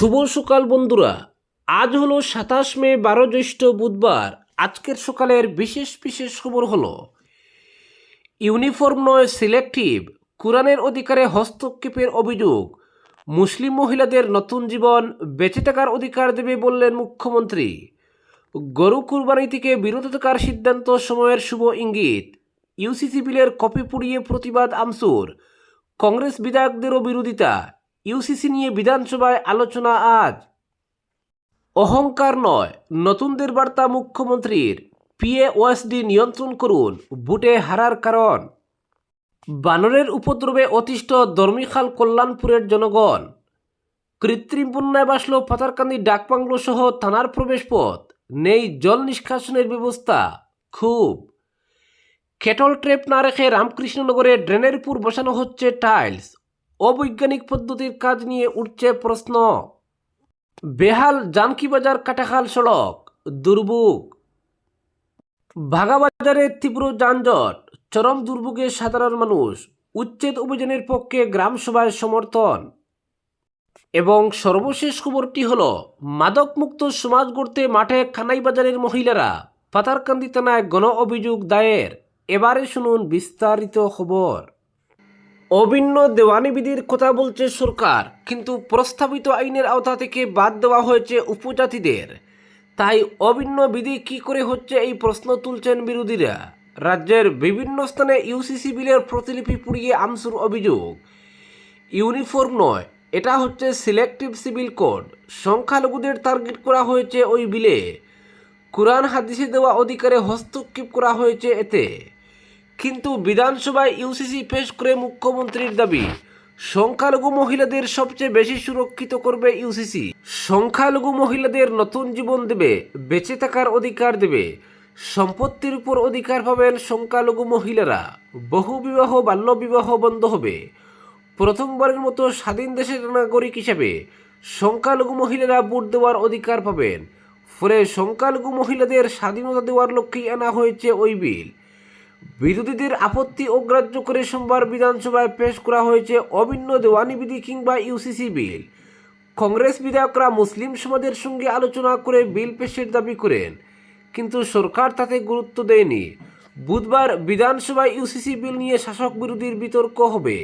শুভ সকাল বন্ধুরা। আজ হলো 27 মে, 12 জ্যৈষ্ঠ বুধবার। আজকের সকালের বিশেষ বিশেষ খবর হলো ইউনিফর্ম নয় সিলেক্টিভ, কোরআনের অধিকারে হস্তক্ষেপের অভিযোগ, মুসলিম মহিলাদের নতুন জীবন, বেঁচে থাকার অধিকার দেবে বললেন মুখ্যমন্ত্রী, গরু কুরবানি থেকে বিরত থাকার সিদ্ধান্ত সময়ের শুভ ইঙ্গিত, ইউসিসি বিলের কপি পুড়িয়ে প্রতিবাদ আমসুর, কংগ্রেস বিধায়কদেরও বিরোধিতা, ইউসিসি নিয়ে বিধানসভায় আলোচনা আজ। অহংকার নয়, নতুনদের বার্তা মুখ্যমন্ত্রীর, পিএওএসডি নিয়ন্ত্রণ করুন, ভোটে হারার কারণ। বানরের উপদ্রবে অতিষ্ঠ দর্মিখাল কল্যাণপুরের জনগণ। কৃত্রিম বন্যায় ভাসল পাতারকান্দি ডাকবাংলো সহ থানার প্রবেশপথ, নেই জল নিষ্কাশনের ব্যবস্থা। খুব কেটল ট্রেপ না রেখে রামকৃষ্ণনগরে ড্রেনের উপর বসানো হচ্ছে টাইলস, অবৈজ্ঞানিক পদ্ধতির কাজ নিয়ে উঠছে প্রশ্ন। বেহাল জানকিবাজার কাটাখাল সড়ক, দুর্ভোগ। ভাগাবাজারে তীব্র যানজট, চরম দুর্ভোগে সাধারণ মানুষ, উচ্ছেদ অভিযানের পক্ষে গ্রামসভায় সমর্থন। এবং সর্বশেষ খবরটি হল মাদকমুক্ত সমাজ গড়তে মাঠে কানাইবাজারের মহিলারা, পাতারকান্দি থানায় গণ অভিযোগ দায়ের। এবারে শুনুন বিস্তারিত খবর। অভিন্ন দেওয়ানি বিধির কথা বলছে সরকার, কিন্তু প্রস্তাবিত আইনের আওতা থেকে বাদ দেওয়া হয়েছে উপজাতিদের। তাই অভিন্ন বিধি কি করে হচ্ছে, এই প্রশ্ন তুলছেন বিরোধীরা। রাজ্যের বিভিন্ন স্থানে ইউসিসি বিলের প্রতিলিপি পুড়িয়ে আমসুর অভিযোগ। ইউনিফর্ম নয়, এটা হচ্ছে সিলেক্টিভ সিভিল কোড। সংখ্যালঘুদের টার্গেট করা হয়েছে ওই বিলে। কোরআন হাদিসে দেওয়া অধিকারে হস্তক্ষেপ করা হয়েছে এতে। কিন্তু বিধানসভায় ইউসিসি পেশ করে মুখ্যমন্ত্রীর দাবি, সংখ্যালঘু মহিলাদের সবচেয়ে বেশি সুরক্ষিত করবে ইউসিসি। সংখ্যালঘু মহিলাদের নতুন জীবন দেবে, বেঁচে থাকার অধিকার দেবে, সম্পত্তির উপর অধিকার পাবেন সংখ্যালঘু মহিলারা, বহু বিবাহ বাল্যবিবাহ বন্ধ হবে। প্রথমবারের মতো স্বাধীন দেশের নাগরিক হিসেবে সংখ্যালঘু মহিলারা ভোট দেওয়ার অধিকার পাবেন। ফলে সংখ্যালঘু মহিলাদের স্বাধীনতা দেওয়ার লক্ষ্যেই আনা হয়েছে ওই বিল। বিরোধীদের আপত্তি অগ্রাহ্য করে সোমবার বিধানসভায় পেশ করা হয়েছে অভিন্ন দেওয়ানি বিধি কিংবা ইউসিসি বিল। কংগ্রেস বিধায়করা মুসলিম সমাজের সঙ্গে আলোচনা করে বিল পেশের দাবি করেন, কিন্তু সরকার তাতে গুরুত্ব দেয়নি। বুধবার বিধানসভায় ইউসিসি বিল নিয়ে শাসক বিরোধীর বিতর্ক হবে,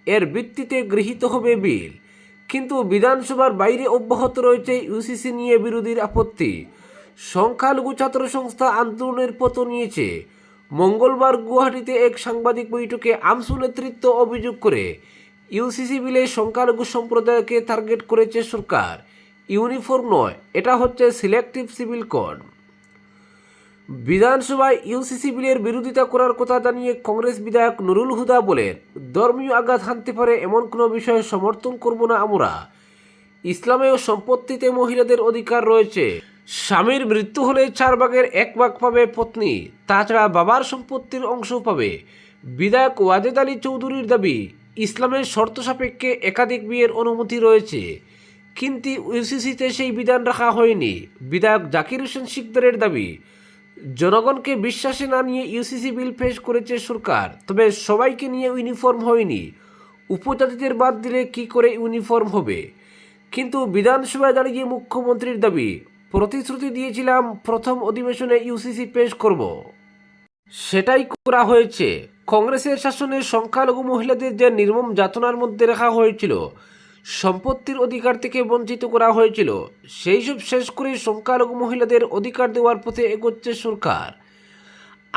এর ভিত্তিতে গৃহীত হবে বিল। কিন্তু বিধানসভার বাইরে অব্যাহত রয়েছে ইউসিসি নিয়ে বিরোধীর আপত্তি। সংখ্যালঘু ছাত্র সংস্থা আন্দোলনের পথ নিয়েছে। মঙ্গলবার গুয়াহাটিতে এক সাংবাদিক বৈঠকে আমসু নেতৃত্ব অভিযোগ করে ইউসিসি বিলে সংখ্যালঘু সম্প্রদায়কে টার্গেট করেছে সরকার। ইউনিফর্ম নয়, এটা হচ্ছে সিলেক্টিভ সিভিল কোড। বিধানসভায় ইউসিসি বিলের বিরোধিতা করার কথা জানিয়ে কংগ্রেস বিধায়ক নুরুল হুদা বলেন, ধর্মীয় আঘাত হানতে পারে এমন কোনো বিষয়ে সমর্থন করব না আমরা। ইসলামেও সম্পত্তিতে মহিলাদের অধিকার রয়েছে। স্বামীর মৃত্যু হলে 4 ভাগের 1 ভাগ পাবে পত্নী, তাছাড়া বাবার সম্পত্তির অংশ পাবে। বিধায়ক ওয়াজেদ আলী চৌধুরীর দাবি, ইসলামের শর্ত সাপেক্ষে একাধিক বিয়ের অনুমতি রয়েছে, কিন্তু ইউসিসিতে সেই বিধান রাখা হয়নি। বিধায়ক জাকির হোসেন শিকদারের দাবি, জনগণকে বিশ্বাসে না নিয়ে ইউসিসি বিল পেশ করেছে সরকার, তবে সবাইকে নিয়ে ইউনিফর্ম হয়নি। উপজাতিদের বাদ দিলে কি করে ইউনিফর্ম হবে? কিন্তু বিধানসভায় দাঁড়িয়ে মুখ্যমন্ত্রীর দাবি, প্রতিশ্রুতি দিয়েছিলাম প্রথম অধিবেশনে ইউসিসি পেশ করব, সেটাই করা হয়েছে। কংগ্রেসের শাসনে সংখ্যালঘু মহিলাদের যে নির্মম যাতনার মধ্যে রাখা হয়েছিল, সম্পত্তির অধিকার থেকে বঞ্চিত করা হয়েছিল, সেই সব শেষ করে সংখ্যালঘু মহিলাদের অধিকার দেওয়ার পথে এগোচ্ছে সরকার।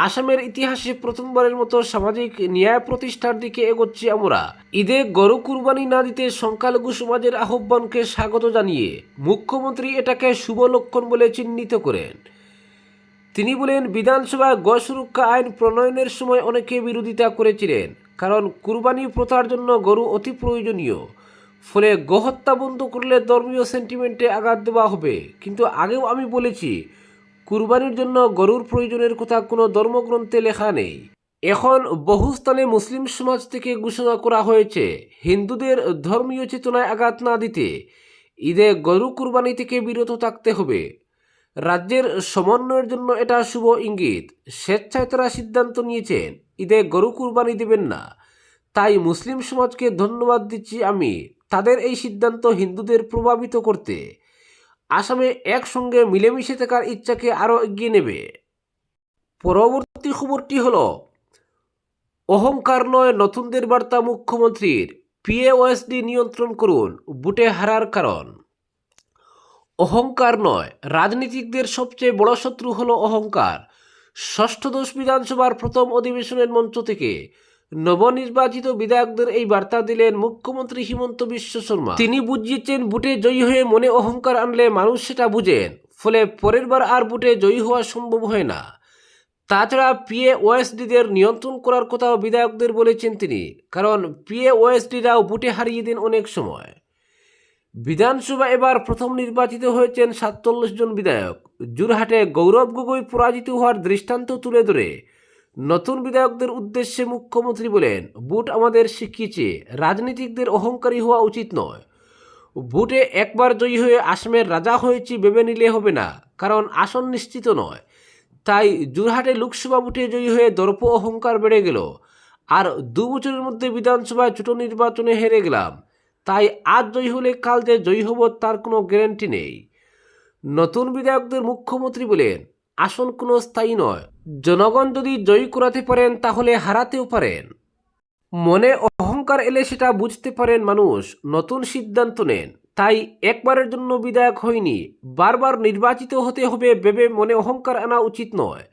আসামের ইতিহাসে প্রথমবারের মতো সামাজিক ন্যায় প্রতিষ্ঠার দিকে এগোচ্ছি আমরা। ঈদে গরু কুরবানি না দিতে সংখ্যালঘু সমাজের আহ্বানকে স্বাগত জানিয়ে মুখ্যমন্ত্রী এটাকে শুভ লক্ষণ বলে চিহ্নিত করেন। তিনি বলেন, বিধানসভায় গো সুরক্ষা আইন প্রণয়নের সময় অনেকে বিরোধিতা করেছিলেন, কারণ কুরবানি প্রথার জন্য গরু অতি প্রয়োজনীয়। ফলে গোহত্যা বন্ধ করলে ধর্মীয় সেন্টিমেন্টে আঘাত দেওয়া হবে। কিন্তু আগেও আমি বলেছি, কুরবানির জন্য গরুর প্রয়োজনের কথা কোনো ধর্মগ্রন্থে লেখা নেই। এখন বহু স্থানে মুসলিম সমাজ থেকে ঘোষণা করা হয়েছে, হিন্দুদের ধর্মীয় চেতনায় আঘাত না দিতে ঈদে গরু কুরবানি থেকে বিরত থাকতে হবে। রাজ্যের সমন্বয়ের জন্য এটা শুভ ইঙ্গিত। স্বেচ্ছায় তারা সিদ্ধান্ত নিয়েছেন ঈদে গরু কুরবানি দেবেন না। তাই মুসলিম সমাজকে ধন্যবাদ দিচ্ছি আমি। তাদের এই সিদ্ধান্ত হিন্দুদের প্রভাবিত করতে আসামে একসঙ্গে মিলেমিশে থাকার ইচ্ছাকে আরও এগিয়ে নেবে। পরবর্তী খবরটি হল অহংকার নয় নতুনদের বার্তা মুখ্যমন্ত্রীর, পিএওএসডি নিয়ন্ত্রণ করুন, ভোটে হারার কারণ। অহংকার নয়, রাজনীতিকদের সবচেয়ে বড় শত্রু হলো অহংকার। ষষ্ঠদশ বিধানসভার প্রথম অধিবেশনের মঞ্চ থেকে নবনির্বাচিত বিধায়কদের এই বার্তা দিলেন মুখ্যমন্ত্রী হিমন্ত বিশ্ব শর্মা। তিনি বুঝিয়েছেন ভোটে জয়ী হয়ে মনে অহংকার আনলে মানুষ সেটা বুঝেন, ফলে পরের বার আর ভোটে জয়ী হওয়া সম্ভব হয় না। তাছাড়া পিএওএসডিদের নিয়ন্ত্রণ করার কথাও বিধায়কদের বলেছেন তিনি, কারণ পিএওএসডিরাও ভোটে হারিয়ে দেন অনেক সময়। বিধানসভা এবার প্রথম নির্বাচিত হয়েছেন ৪৭ জন বিধায়ক। যোরহাটে গৌরব গগৈ পরাজিত হওয়ার দৃষ্টান্ত তুলে ধরে নতুন বিধায়কদের উদ্দেশ্যে মুখ্যমন্ত্রী বলেন, ভোট আমাদের শিখিয়েছে রাজনীতিকদের অহংকারী হওয়া উচিত নয়। ভোটে একবার জয়ী হয়ে আসামের রাজা হয়েছি ভেবে নিলে হবে না, কারণ আসন নিশ্চিত নয়। তাই যোরহাটে লোকসভা ভোটে জয়ী হয়ে দর্প অহংকার বেড়ে গেল, আর ২ বছরের মধ্যে বিধানসভায় ছোট নির্বাচনে হেরে গেলাম। তাই আজ জয়ী হলে কাল যে জয়ী হব তার কোনো গ্যারান্টি নেই। নতুন বিধায়কদের মুখ্যমন্ত্রী বলেন, আসন কোনো স্থায়ী নয়, জনগণ যদি জয়ী করাতে পারেন তাহলে হারাতেও পারেন। মনে অহংকার এলে সেটা বুঝতে পারেন মানুষ, নতুন সিদ্ধান্ত নেন। তাই একবারের জন্য বিধায়ক হয়নি, বারবার নির্বাচিত হতে হবে ভেবে মনে অহংকার আনা উচিত নয়।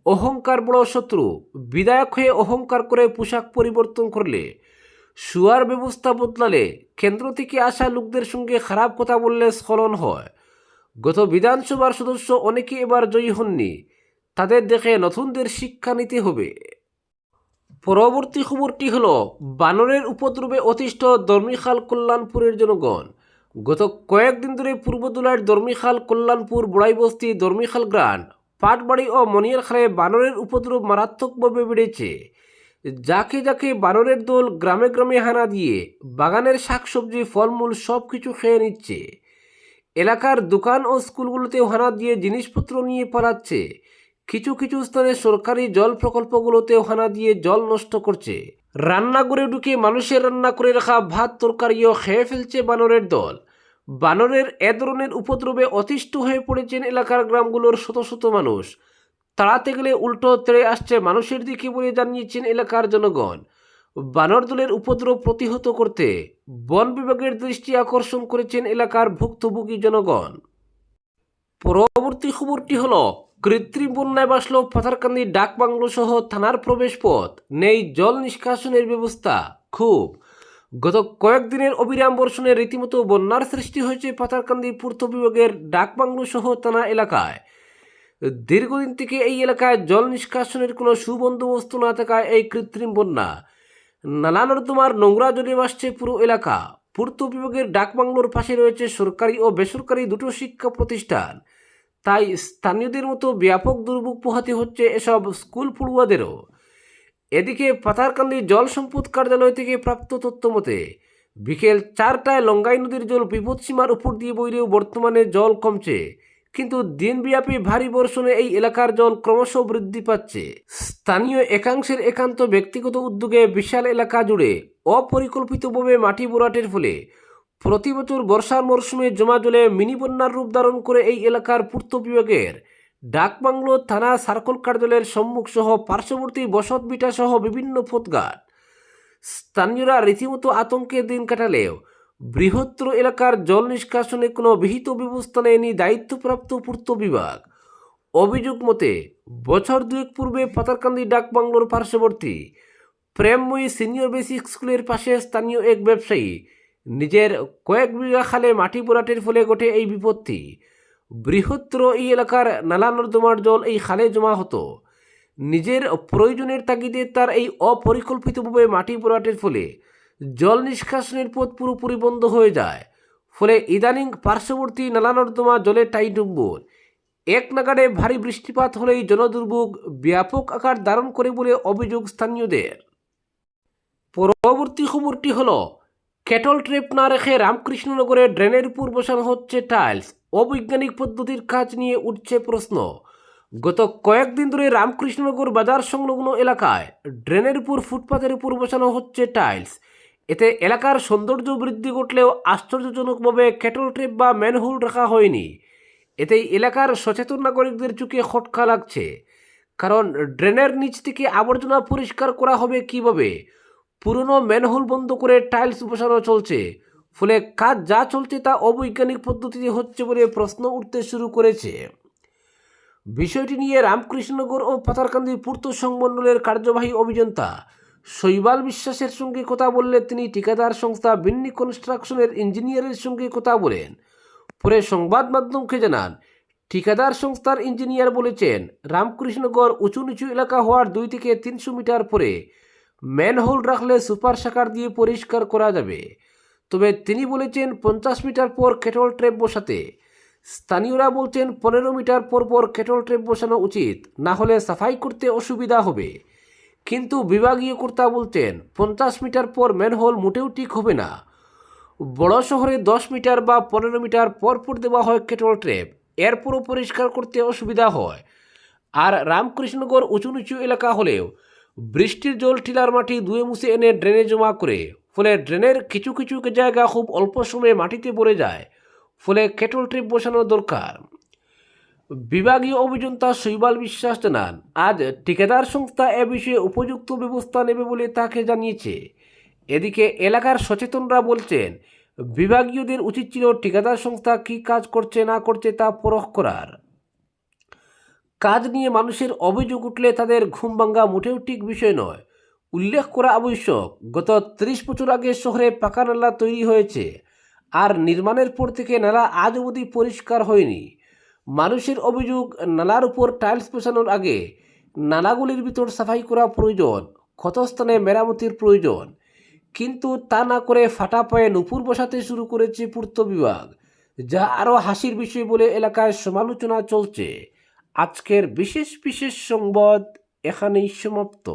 অহংকার বড় শত্রু। বিধায়ক হয়ে অহংকার করে পোশাক পরিবর্তন করলে, শুয়ার ব্যবস্থা বদলালে, কেন্দ্র থেকে আসা লোকদের সঙ্গে খারাপ কথা বললে স্খলন হয়। গত বিধানসভার সদস্য অনেকে এবার জয়ী হননি, তাদের দেখে নতুনদের শিক্ষা নিতে হবে। পরবর্তী খবরটি হল বানরের উপদ্রবে অতিষ্ঠ দর্মিখাল কল্যাণপুরের জনগণ। গত কয়েকদিন ধরে পূর্বদুলার দর্মিখাল, কল্যাণপুর, বড়াইবস্তি, দর্মিখাল গ্রান্ড, পাটবাড়ি ও মনিয়ারখালে বানরের উপদ্রব মারাত্মকভাবে বেড়েছে। যাকে যাকে বানরের দল গ্রামে গ্রামে হানা দিয়ে বাগানের শাকসবজি, ফলমূল সব কিছু খেয়ে নিচ্ছে। এলাকার দোকান ও স্কুলগুলোতেও হানা দিয়ে জিনিসপত্র নিয়ে পালাচ্ছে। কিছু কিছু স্থানে সরকারি জল প্রকল্পগুলোতেও হানা দিয়ে জল নষ্ট করছে। রান্নাঘরে ঢুকে মানুষের রান্না করে রাখা ভাত তরকারিও খেয়ে ফেলছে বানরের দল। বানরের এ ধরনের উপদ্রবে অতিষ্ঠ হয়ে পড়েছেন এলাকার গ্রামগুলোর শত শত মানুষ। তাড়াতে গেলে উল্টো তেড়ে আসছে মানুষের দিকে বলে জানিয়েছেন এলাকার জনগণ। বানর দলের উপদ্রব প্রতিহত করতে বন বিভাগের দৃষ্টি আকর্ষণ করেছেন এলাকার ভুক্তভোগী জনগণ। পরবর্তী খবরটি হল কৃত্রিম বন্যায় ভাসল পাথারকান্দি ডাকবাংলো সহ থানার প্রবেশ পথ, নেই জল নিষ্কাশনের ব্যবস্থা। খুব গত কয়েকদিনের অবিরাম বর্ষণে রীতিমতো বন্যার সৃষ্টি হয়েছে পাথারকান্দি পূর্ত বিভাগের ডাকবাংলো সহ থানা এলাকায়। দীর্ঘদিন থেকে এই এলাকায় জল নিষ্কাশনের কোনো সুবন্দোবস্ত না থাকায় এই কৃত্রিম বন্যা। নালা নর্দমার নোংরা জলে ভাসছে পুরো এলাকা। পূর্ত বিভাগের ডাকবাংলোর পাশে রয়েছে সরকারি ও বেসরকারি দুটো শিক্ষা প্রতিষ্ঠান, তাই স্থানীয়দের মতো ব্যাপক দুর্ভোগ পোহাতে হচ্ছে এসব স্কুল পড়ুয়াদেরও। এদিকে পাথারকান্দি জল সম্পদ কার্যালয় থেকে প্রাপ্ত তথ্য মতে বিকেল 4টায় লঙ্গাই নদীর জল বিপদসীমার উপর দিয়ে বইলেও বর্তমানে জল কমছে, কিন্তু দিনব্যাপী ভারী বর্ষণে এই এলাকার জল ক্রমশ বৃদ্ধি পাচ্ছে। স্থানীয় একাংশের একান্ত ব্যক্তিগত উদ্যোগে বিশাল এলাকা জুড়ে অপরিকল্পিতভাবে মাটি ভরাটের ফলে প্রতি বছর বর্ষার মরশুমে জমা জলে মিনি বন্যার রূপ ধারণ করে এই এলাকার পূর্ত বিভাগের ডাকবাংলো থানা সার্কল কার্যালয়ের সম্মুখ সহ পার্শ্ববর্তী বসতভিটা সহ বিভিন্ন পথঘাট। স্থানীয়রা রীতিমতো আতঙ্কে দিন কাটালেও বৃহত্তর এলাকার জল নিষ্কাশনে কোনো বিহিত ব্যবস্থা নেয়নি দায়িত্বপ্রাপ্ত পূর্ত বিভাগ। অভিযোগ মতে বছর দুয়েক পূর্বে পাথারকান্দি ডাকবাংলোর পার্শ্ববর্তী প্রেমময়ী সিনিয়র বেসিক স্কুলের পাশে স্থানীয় এক ব্যবসায়ী নিজের কয়েক বিঘা খালে মাটি ভরাটের ফলে ঘটে এই বিপত্তি। বৃহত্তর এই এলাকার নালা নর্দমার জল এই খালে জমা হতো। নিজের প্রয়োজনের তাগিদে তার এই অপরিকল্পিতভাবে মাটি ভরাটের ফলে জল নিষ্কাশনের পথ পুরোপুরি বন্ধ হয়ে যায়। ফলে ইদানিং পার্শ্ববর্তী নালা নর্দমা জলে টাইটুম্বুর। এক নাগাড়ে ভারী বৃষ্টিপাত হলেই জনদুর্ভোগ ব্যাপক আকার ধারণ করে বলে অভিযোগ স্থানীয়দের। পরবর্তী খবরটি হল ক্যাটল ট্রেপ না রেখে রামকৃষ্ণনগরে ড্রেনের উপর বসানো হচ্ছে টাইলস, অবৈজ্ঞানিক পদ্ধতির কাজ নিয়ে উঠছে প্রশ্ন। গত কয়েকদিন ধরে রামকৃষ্ণনগর বাজার সংলগ্ন এলাকায় ড্রেনের উপর ফুটপাতের উপর বসানো হচ্ছে টাইলস। এতে এলাকার সৌন্দর্য বৃদ্ধি ঘটলেও আশ্চর্যজনকভাবে ক্যাটল ট্র্যাপ বা ম্যানহোল রাখা হয়নি। এতেই এলাকার সচেতন নাগরিকদের চোখে খটকা লাগছে, কারণ ড্রেনের নিচ থেকে আবর্জনা পরিষ্কার করা হবে কিভাবে? পুরনো ম্যানহোল বন্ধ করে টাইলস বসানো চলছে, ফলে কাজ যা চলছে তা অবৈজ্ঞানিক পদ্ধতিতে হচ্ছে বলে প্রশ্ন উঠতে শুরু করেছে। বিষয়টি নিয়ে রামকৃষ্ণনগর ও পাথারকান্দি পূর্ত সংমণ্ডলের কার্যবাহী অভিযন্তা শৈবাল বিশ্বাসের সঙ্গে কথা বললে তিনি ঠিকাদার সংস্থা বিন্নি কনস্ট্রাকশনের ইঞ্জিনিয়ারের সঙ্গে কথা বলেন। পরে সংবাদ মাধ্যমকে জানান, ঠিকাদার সংস্থার ইঞ্জিনিয়ার বলেছেন রামকৃষ্ণনগর উঁচু নিচু এলাকা হওয়ার 2 থেকে 300 মিটার পরে ম্যানহোল রাখলে সুপার শাকার দিয়ে পরিষ্কার করা যাবে। তবে তিনি বলেছেন 50 মিটার পর ক্যাটল ট্র্যাপ বসাতে। স্থানীয়রা বলছেন 15 মিটার পর পর ক্যাটল ট্র্যাপ বসানো উচিত, না হলে সাফাই করতে অসুবিধা হবে। কিন্তু বিভাগীয় কর্তা বলছেন 50 মিটার পর ম্যানহোল মোটেও ঠিক হবে না। বড় শহরে 10 মিটার বা 15 মিটার পর পর দেওয়া হয় ক্যাটল ট্র্যাপ, এরপরও পরিষ্কার করতে অসুবিধা হয়। আর রামকৃষ্ণনগর উঁচু নিচু এলাকা হলেও বৃষ্টির জল টিলার মাটি ধুয়ে মুছে এনে ড্রেনে জমা করে, ফলে ড্রেনের কিছু কিছু জায়গা খুব অল্প সময়ে মাটিতে পড়ে যায়, ফলে ক্যাটল ট্র্যাপ বসানো দরকার। বিভাগীয় অভিযন্তা শৈবাল বিশ্বাস জানান, আজ ঠিকাদার সংস্থা এ বিষয়ে উপযুক্ত ব্যবস্থা নেবে বলে তাকে জানিয়েছে। এদিকে এলাকার সচেতনরা বলছেন বিভাগীয়দের উচিত ছিল ঠিকাদার সংস্থা কী কাজ করছে না করছে তা পরখ করার। কাজ নিয়ে মানুষের অভিযোগ উঠলে তাদের ঘুম ভাঙ্গা মোটেও ঠিক বিষয় নয়। উল্লেখ করা আবশ্যক, গত 30 বছর আগে শহরে পাকা নালা তৈরি হয়েছে, আর নির্মাণের পর থেকে নালা আজ অবধি পরিষ্কার হয়নি। মানুষের অভিযোগ, নালার উপর টাইলস বসানোর আগে নালাগুলির ভিতর সাফাই করা প্রয়োজন, ক্ষতস্থানে মেরামতির প্রয়োজন। কিন্তু তা না করে ফাটা পায়ে নুপুর বসাতে শুরু করেছে পূর্ত বিভাগ, যা আরও হাসির বিষয় বলে এলাকায় সমালোচনা চলছে। আজকের বিশেষ সংবাদ এখানেই সমাপ্ত।